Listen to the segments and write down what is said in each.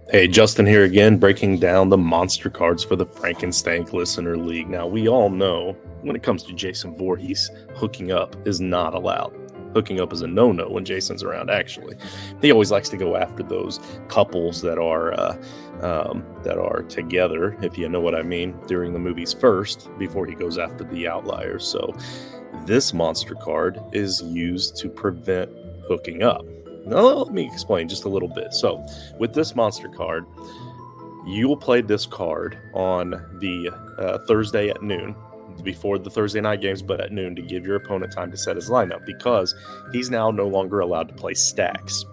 Hey, Justin here again, breaking down the monster cards for the Frankenstank Listener League. Now, we all know when it comes to Jason Voorhees, hooking up is not allowed. Hooking up is a no-no when Jason's around, actually. He always likes to go after those couples that are together, if you know what I mean, during the movies first, before he goes after the outliers. So this monster card is used to prevent hooking up. Now, let me explain just a little bit. So, with this monster card, you will play this card on the Thursday at noon, before the Thursday night games, but at noon, to give your opponent time to set his lineup, because he's now no longer allowed to play stacks.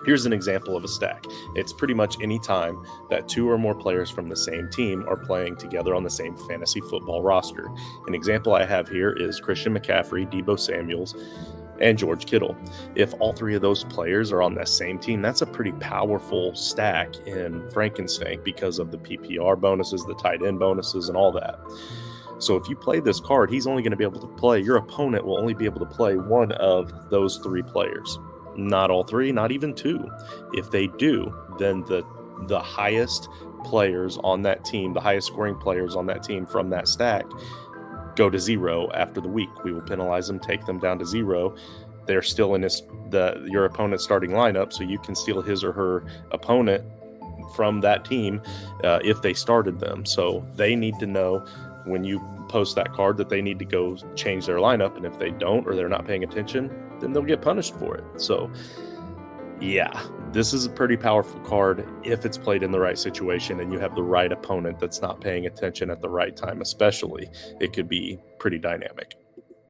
Here's an example of a stack. It's pretty much any time that two or more players from the same team are playing together on the same fantasy football roster. An example I have here is Christian McCaffrey, Deebo Samuels, and George Kittle. If all three of those players are on that same team, that's a pretty powerful stack in Frankenstank because of the PPR bonuses, the tight end bonuses, and all that. So if you play this card, he's only going to be able to play, your opponent will only be able to play one of those three players. Not all three, not even two. If they do, then the highest players on that team, the highest scoring players on that team from that stack, go to zero after the week. We will penalize them, take them down to zero. They're still in your opponent's starting lineup, so you can steal his or her opponent from that team if they started them. So they need to know when you post that card that they need to go change their lineup, and if they don't or they're not paying attention, then they'll get punished for it. So yeah, this is a pretty powerful card if it's played in the right situation and you have the right opponent that's not paying attention at the right time, especially. It could be pretty dynamic.